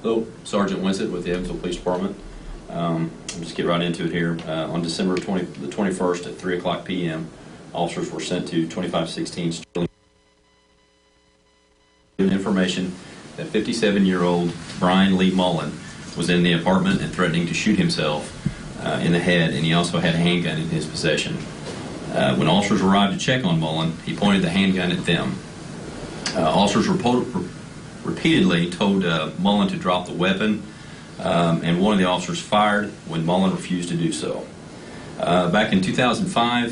Hello, Sergeant Winsett with the Evansville Police Department. I'll just get right into it here. On December the 21st at 3 o'clock p.m., officers were sent to 2516 Sterling. Information that 57-year-old Brian Lee Mullen was in the apartment and threatening to shoot himself in the head, and he also had a handgun in his possession. When officers arrived to check on Mullen, he pointed the handgun at them. Officers repeatedly told Mullen to drop the weapon, and one of the officers fired when Mullen refused to do so. Back in 2005,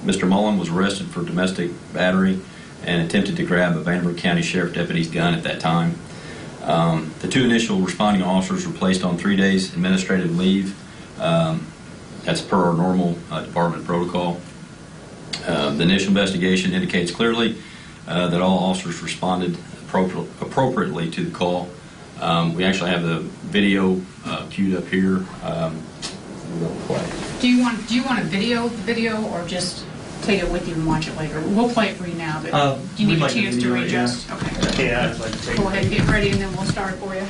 Mr. Mullen was arrested for domestic battery and attempted to grab a Vanderbilt County Sheriff deputy's gun at that time. The two initial responding officers were placed on 3 days administrative leave. That's per our normal department protocol. The initial investigation indicates clearly that all officers responded appropriately to the call. We actually have the video queued up here. Do you want to video the video or just take it with you and watch it later? We'll play it for you now, but do you need a chance to readjust? Yeah. Okay. Yeah, I'd like to take Go ahead and get ready, and then we'll start for you.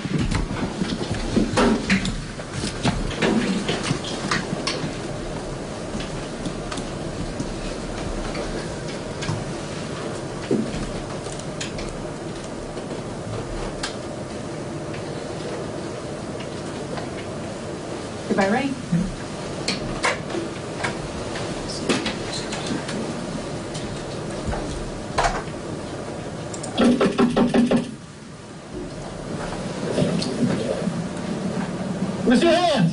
Everybody ready? Where's your hands?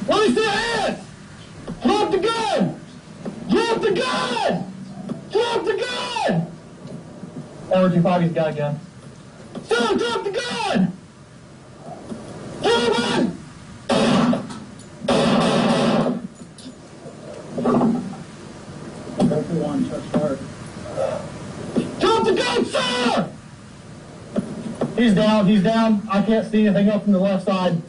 Let me see your hands! Drop the gun! Drop the gun! Drop the gun! LR25's got a gun. So drop the gun! Drop it! Drop the gun, sir! He's down, he's down. I can't see anything up from the left side.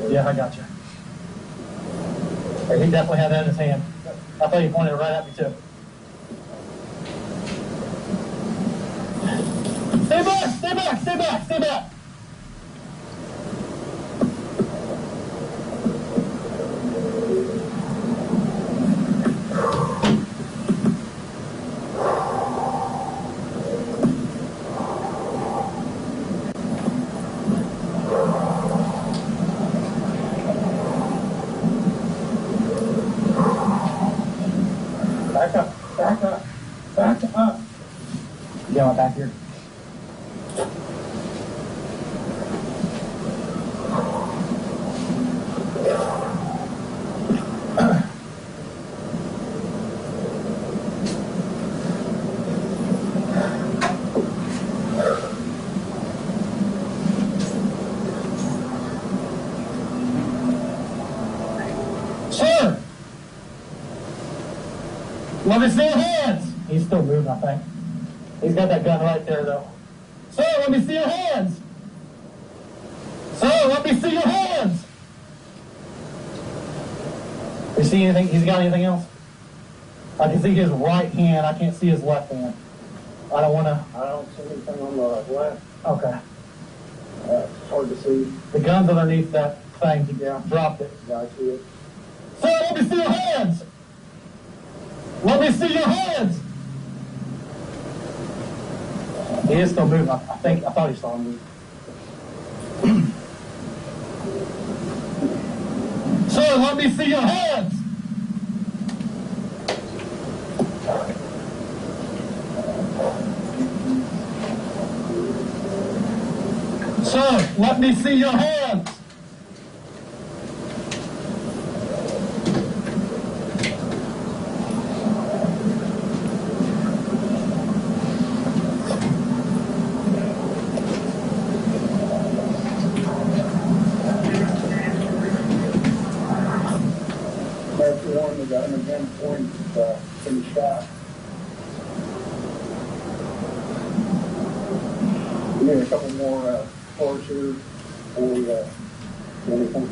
Yeah, I got you. He definitely had that in his hand. I thought he pointed it right at me, too. Stay back! Stay back! Stay back! Stay back! Back up, back up, back up. You got my back here? Sir! Let me see your hands! He's still moving, I think. He's got that gun right there, though. Sir, let me see your hands! Sir, let me see your hands! You see anything? He's got anything else? I can see his right hand. I can't see his left hand. I don't see anything on the left. Okay. It's hard to see. The gun's underneath that thing. Yeah. Dropped it. Yeah, I see it. Sir, let me see your hands! Let me see your hands! He is still moving. I thought he saw him move. Sir, let me see your hands! Sir, let me see your hands! That's the one that got him again point in the shot. We need a couple more floors here before we do anything.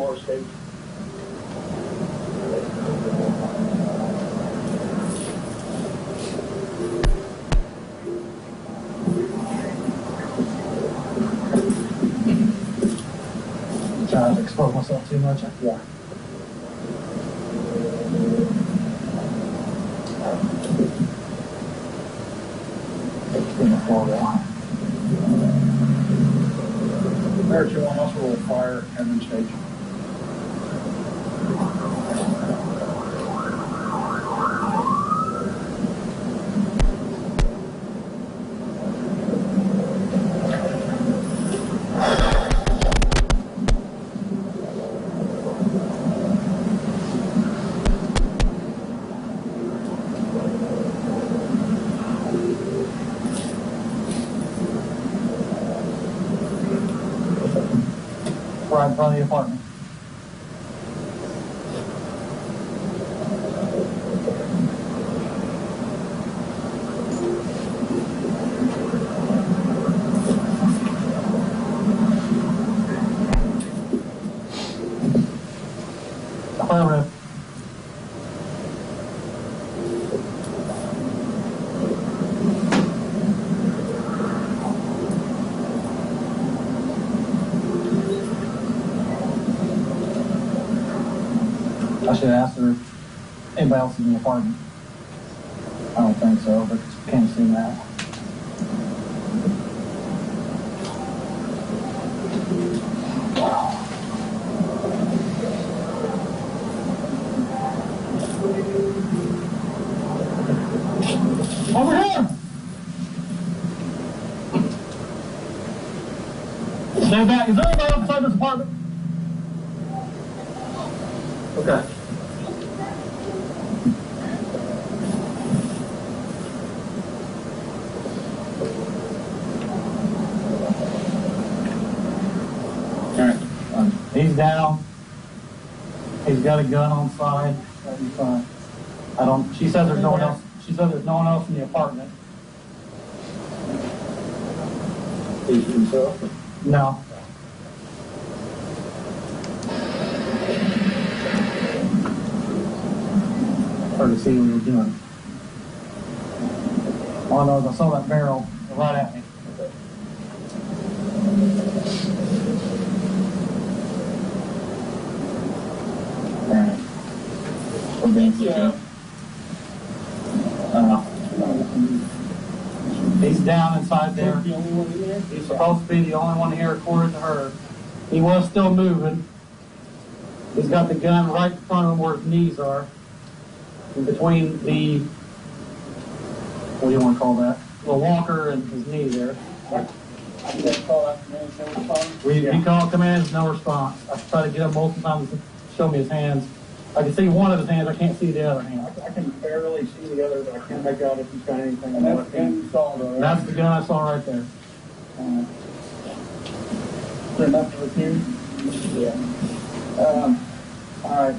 more escapes. Trying to expose myself too much. Yeah. There, 2-1, let's roll fire and then stage. Right in front of the apartment. Affirmative. I should ask her if anybody else is in the apartment. I don't think so, but can't see that. Over here! Stay back. Is there anybody outside this apartment? Okay. He's down. He's got a gun on side. That'd be fine. She says there's no one else. She says there's no one else in the apartment. He's himself? No. Hard to see what he was doing. All I know is I saw that barrel right at me. He's down inside there. He's supposed to be the only one here according to her. He was still moving. He's got the gun right in front of him where his knees are. In between the, what do you want to call that? The walker and his knee there. We call commands, no response. I tried to get him multiple times to show me his hands. I can see one of his hands, I can't see the other hand. I can barely see the other, but I can't make out if he's got anything. And that's the gun you saw, though, right? That's the gun I saw right there. Is there enough for you? Yeah. All right.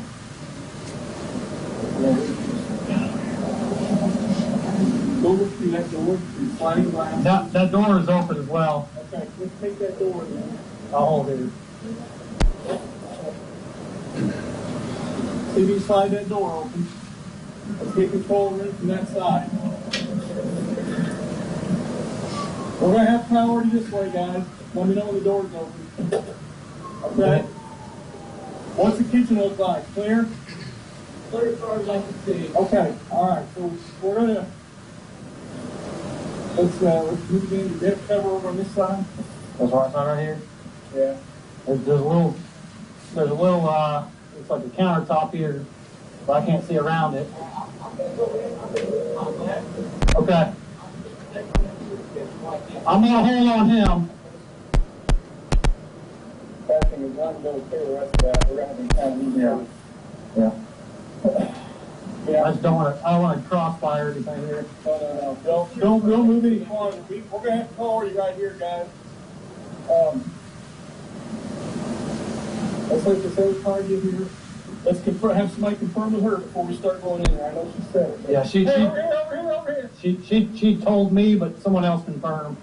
Go through that door, sliding glass. That door is open as well. Okay, let's take that door then. I'll hold it. See if you slide that door open. Let's get control of it from that side. We're going to have priority this way, guys. Let me know when the door's open. Okay? What's the kitchen look like? Clear? Clear as far as I can see. Okay, alright. So we're going to let's move in the depth cover over on this side. That's right side right here? Yeah. There's a little it's like a countertop here, but I can't see around it. Okay. I'm going to hold on him. Yeah. I just don't want to crossfire or anything here. No. Don't move any farther. We're going to have to call you right here, guys. Let's let the sales car get here. Let's have somebody confirm with her before we start going in there. I know she said it. Yeah, over here. She told me, but someone else confirmed.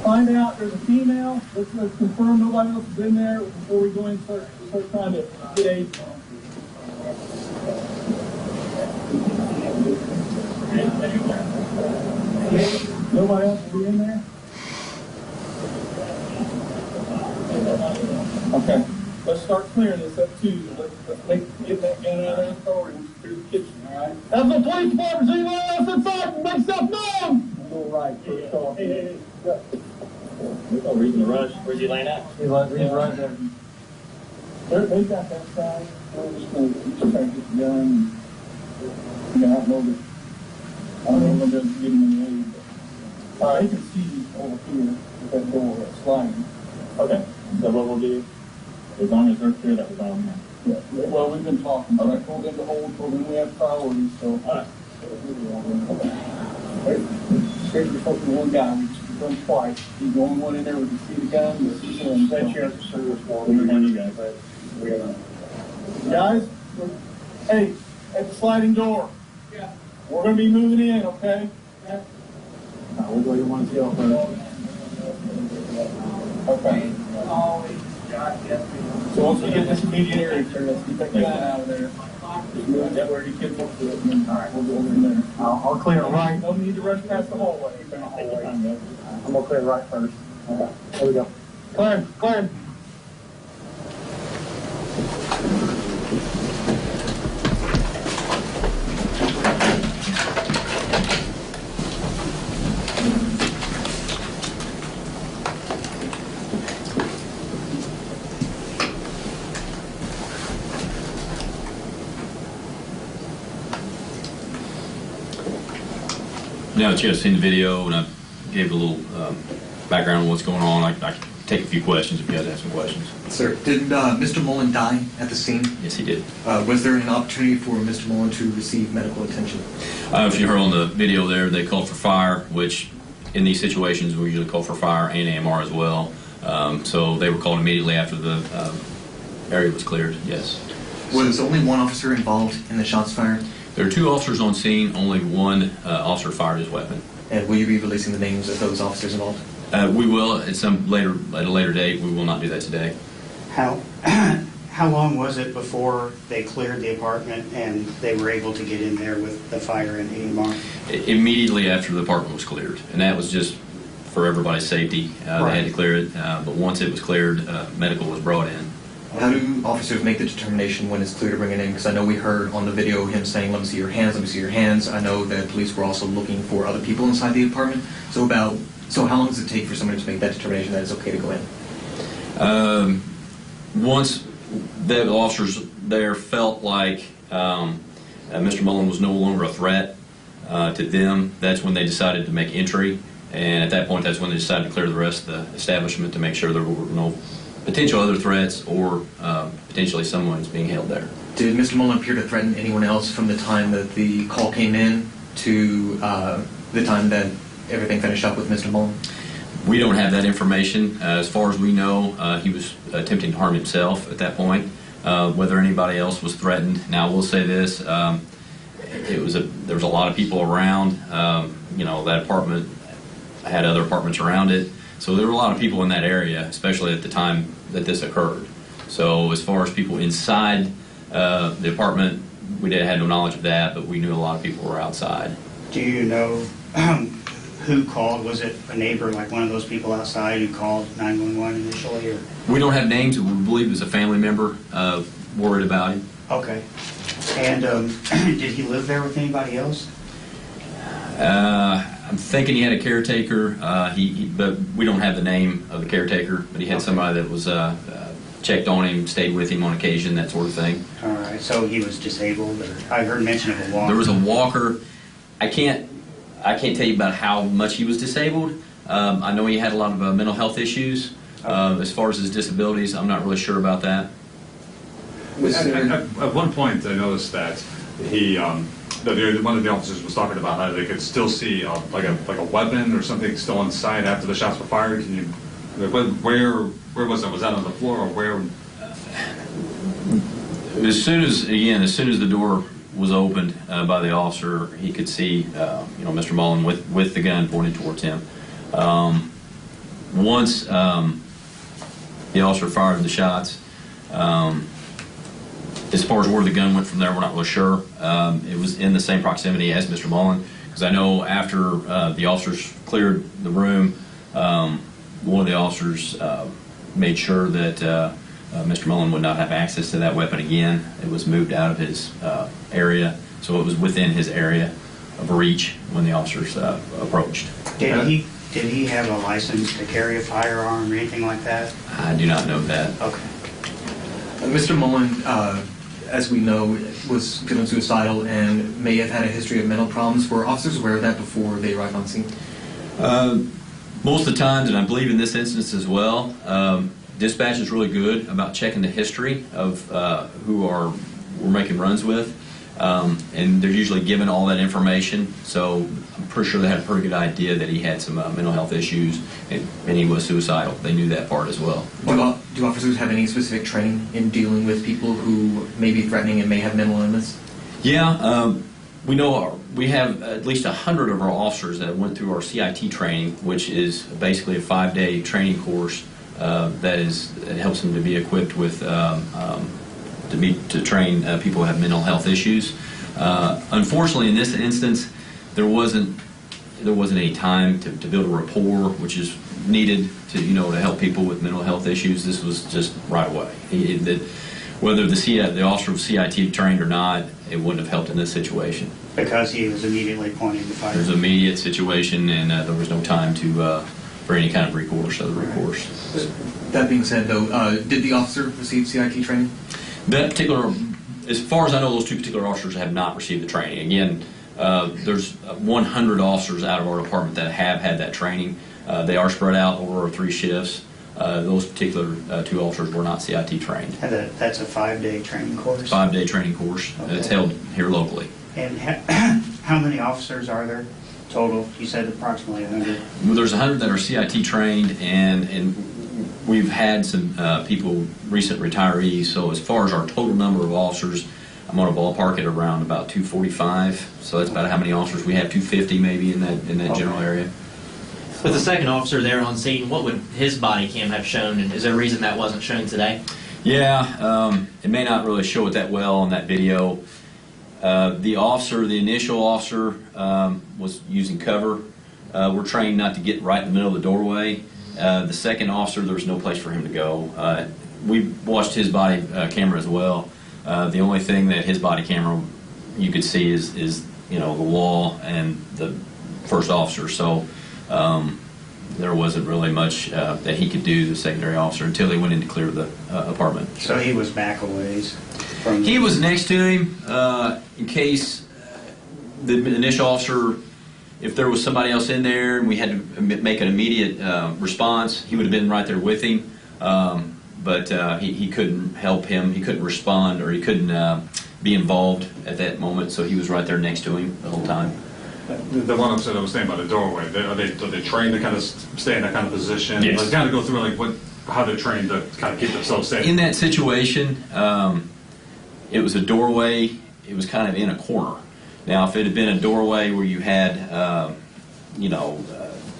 Find out there's a female. Let's confirm nobody else has been there before we go in and start trying to get AIDS on. Nobody else will be in there? Okay. Let's start clearing this up too. Let's get that gun out of the car and through the kitchen, all right? That's the police department. See anyone else inside and make stuff known. Go right. First off. There's no reason to rush. Where's he laying at? He's right there. They've got that side. We're just going to try to get the gun. You can outload it. I don't know if I'm going to get him in the aid. They can see over here with that door sliding. Okay. So what we'll do, as long as they're clear, that was on them. Yeah. Well, we've been talking, but I told them to hold till then we have priorities, so. All right. Here's the fucking one guy, we've done twice. He's the only one in there with the see the gun. That's your service for you guys. Guys, hey, at the sliding door. Yeah. We're going to be moving in, okay? Yeah. We'll go to 1 first. Okay. So once we get this immediate area clear, let's get that gun out of there. Just move that where he gets up to it, and then we'll go over there. I'll clear it right. No need to rush past the hallway. I'm going to clear it right first. All right. There we go. Clear. Now that you guys seen the video and I gave a little background on what's going on, I can take a few questions if you guys have some questions. Sir, did Mr. Mullen die at the scene? Yes, he did. Was there an opportunity for Mr. Mullen to receive medical attention? If you heard on the video there, they called for fire, which in these situations we usually call for fire and AMR as well. So they were called immediately after the area was cleared, yes. Was only one officer involved in the shots fired? There are 2 officers on scene. Only one officer fired his weapon. And will you be releasing the names of those officers involved? We will at a later date. We will not do that today. How long was it before they cleared the apartment and they were able to get in there with the fire and AMR? Immediately after the apartment was cleared, and that was just for everybody's safety. They had to clear it, but once it was cleared, medical was brought in. How do officers make the determination when it's clear to bring it in? Because I know we heard on the video him saying, "Let me see your hands, let me see your hands." I know that police were also looking for other people inside the apartment. So how long does it take for somebody to make that determination that it's okay to go in? Once the officers there felt like Mr. Mullen was no longer a threat to them, that's when they decided to make entry. And at that point, that's when they decided to clear the rest of the establishment to make sure there were no potential other threats or potentially someone's being held there. Did Mr. Mullen appear to threaten anyone else from the time that the call came in to the time that everything finished up with Mr. Mullen? We don't have that information. As far as we know, he was attempting to harm himself at that point. Whether anybody else was threatened. Now, I will say this, there was a lot of people around. That apartment had other apartments around it. So there were a lot of people in that area, especially at the time that this occurred. So as far as people inside the apartment, we had no knowledge of that, but we knew a lot of people were outside. Do you know who called? Was it a neighbor, like one of those people outside who called 911 initially? Or? We don't have names. We believe it was a family member worried about him. Okay. And did he live there with anybody else? I'm thinking he had a caretaker, but we don't have the name of the caretaker, but he had somebody that was checked on him, stayed with him on occasion, that sort of thing. All right, so he was disabled, or I heard mention of a walker. There was a walker. I can't tell you about how much he was disabled. I know he had a lot of mental health issues. As far as his disabilities, I'm not really sure about that. At one point, I noticed that one of the officers was talking about how they could still see like a weapon or something still inside after the shots were fired. Can you, where was that? Was that on the floor or where? As soon as the door was opened by the officer, he could see Mr. Mullen with the gun pointed towards him. Once the officer fired the shots, as far as where the gun went from there, we're not really sure. It was in the same proximity as Mr. Mullen, because I know after the officers cleared the room, one of the officers made sure that Mr. Mullen would not have access to that weapon again. It was moved out of his area, so it was within his area of reach when the officers approached. Did he have a license to carry a firearm or anything like that? I do not know that. Okay. Mr. Mullen, as we know, was feeling suicidal and may have had a history of mental problems. Were officers aware of that before they arrived on scene? Most of the times, and I believe in this instance as well, dispatch is really good about checking the history of who we're making runs with, and they're usually given all that information. So I'm pretty sure they had a pretty good idea that he had some mental health issues and he was suicidal. They knew that part as well. Do officers have any specific training in dealing with people who may be threatening and may have mental illness? Yeah, we know we have at least 100 of our officers that went through our CIT training, which is basically a 5-day training course that helps them to be equipped with to train people who have mental health issues. Unfortunately, in this instance, there wasn't any time to build a rapport, which is needed to to help people with mental health issues. This was just right away. Whether the officer was CIT trained or not, it wouldn't have helped in this situation. Because he was immediately pointing the fire. There's an immediate situation, and there was no time for any kind of recourse, other recourse. That being said, though, did the officer receive CIT training? That particular, as far as I know, those two particular officers have not received the training. Again, there's 100 officers out of our department that have had that training. They are spread out over our 3 shifts. Those particular 2 officers were not CIT trained. That's a 5-day training course? 5-day training course. Okay. It's held here locally. And how many officers are there total? You said approximately 100. There's 100 that are CIT trained, and we've had some people, recent retirees. So as far as our total number of officers, I'm going to ballpark it around about 245. So that's about how many officers we have, 250 maybe in that general area. With the second officer there on scene, what would his body cam have shown, and is there a reason that wasn't shown today? Yeah, it may not really show it that well on that video. The initial officer was using cover. We're trained not to get right in the middle of the doorway. The second officer, there was no place for him to go. We watched his body camera as well. The only thing that his body camera you could see is the wall and the first officer. So there wasn't really much that he could do, the secondary officer, until they went in to clear the apartment. So he was back a ways from... He was next to him in case the initial officer, if there was somebody else in there and we had to make an immediate response, he would have been right there with him. But he couldn't help him. He couldn't respond, or he couldn't be involved at that moment, so he was right there next to him the whole time. The one officer that was standing by the doorway, are they trained to kind of stay in that kind of position? Yes. Like, kind of go through how they're trained to kind of keep themselves safe. In that situation, it was a doorway. It was kind of in a corner. Now, if it had been a doorway where you had,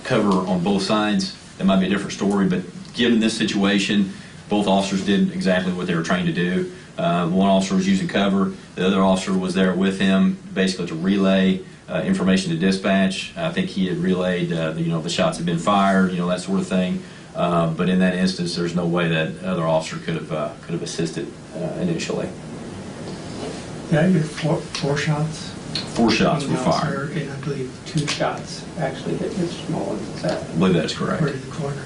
cover on both sides, that might be a different story. But given this situation, both officers did exactly what they were trained to do. One officer was using cover. The other officer was there with him, basically to relay information to dispatch. I think he had relayed, the shots had been fired, that sort of thing. But in that instance, there's no way that other officer could have assisted initially. Yeah, you had four shots. 4 shots were One officer, fired. and I believe 2 shots actually hit Mr. Mullins. Is that I believe that is correct. over to the corner?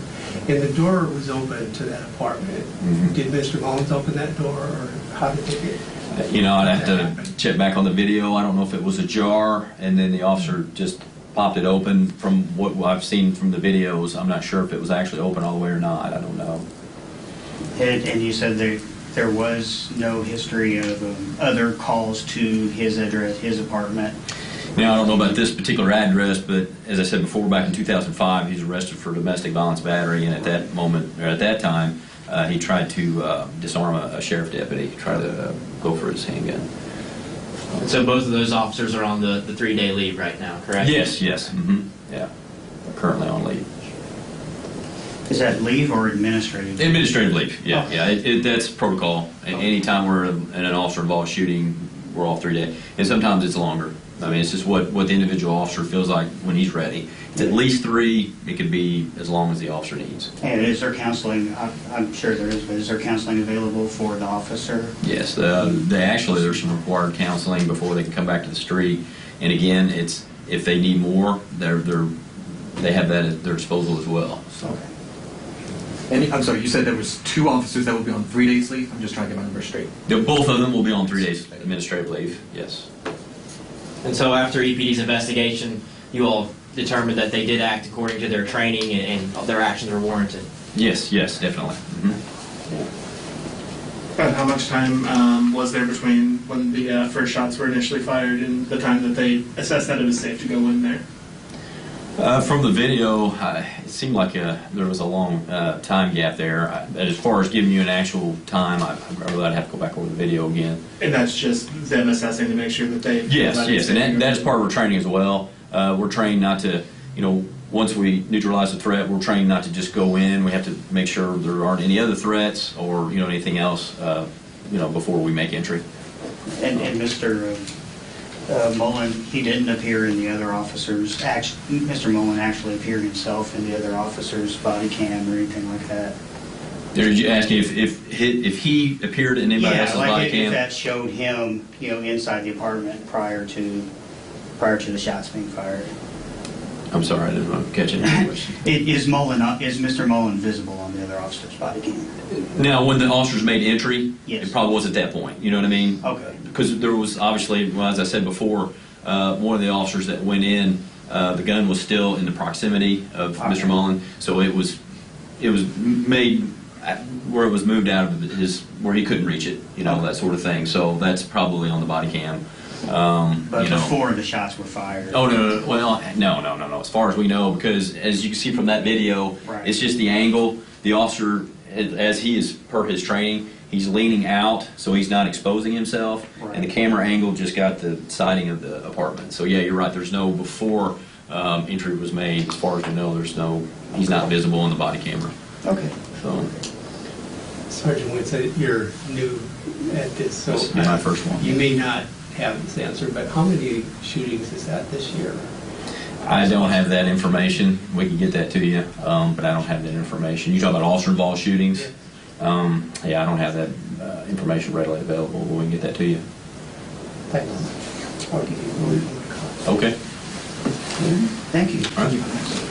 And the door was open to that apartment. Mhm. Did Mr. Mullins open that door, or how did they get? I'd have to check back on the video. I don't know if it was ajar and then the officer just popped it open. From what I've seen from the videos, I'm not sure if it was actually open all the way or not. I don't know. And you said there was no history of other calls to his address, his apartment. Now, I don't know about this particular address, but as I said before, back in 2005, he was arrested for domestic violence battery, and at that time, he tried to disarm a sheriff deputy, try to go for his handgun. And so both of those officers are on the 3-day leave right now, correct? Yes. Mm-hmm. Yeah. They're currently on leave. that leave or administrative? Administrative leave, yeah, Okay. yeah. That's protocol. Anytime we're in an officer-involved shooting, we're off 3 days. And sometimes it's longer. I mean, it's just what the individual officer feels like when he's ready. It's at least 3. It could be as long as the officer needs. And is there counseling, I'm sure there is, but is there counseling available for the officer? Yes, actually there's some required counseling before they can come back to the street. And again, it's if they need more, they have that at their disposal as well. So. Okay. And I'm sorry, you said there was 2 officers that will be on 3 days leave? I'm just trying to get my numbers straight. Both of them will be on 3 days administrative leave. Yes. And so after EPD's investigation, you all determined that they did act according to their training and their actions were warranted. Yes, definitely. How much time was there between when the first shots were initially fired and the time that they assessed that it was safe to go in there? From the video, it seemed like there was a long time gap there. As far as giving you an actual time, I'd have to go back over the video again. And that's just them assessing to make sure that they... Yes, and that is part of our training as well. We're trained not to, once we neutralize the threat, we're trained not to just go in. We have to make sure there aren't any other threats or, anything else, before we make entry. And Mr. Mullen, he didn't appear in the other officers. Mr. Mullen actually appeared himself in the other officers' body cam or anything like that. Did you ask if he appeared in anybody else's body cam? If that showed him, inside the apartment prior to the shots being fired. I'm sorry, I didn't catch it. Is Mr. Mullen visible on the other officer's body cam? Now, when the officers made entry, Yes. it probably was at that point. You know what I mean? Okay. Because there was obviously, well, as I said before, one of the officers that went in, the gun was still in the proximity of Mr. Mullen, so it was made where it was moved out of where he couldn't reach it, that sort of thing. So that's probably on the body cam. But before the shots were fired. Oh, no. Well, no. As far as we know, because as you can see from that video, Right. It's just the angle. The officer, as he is per his training, he's leaning out, so he's not exposing himself. Right. And the camera angle just got the siding of the apartment. So yeah, you're right. There's no before entry was made. As far as we know, he's not visible on the body camera. Okay. So Sergeant Wentz, you're new at this, so this is my first one. you may not have this answer, but how many shootings is that this year? I don't have that information. We can get that to you, but I don't have that information. You talk about officer-involved shootings? Yeah, I don't have that information readily available, but we can get that to you. Thanks. I'll give you a word. Okay. Thank you. All right.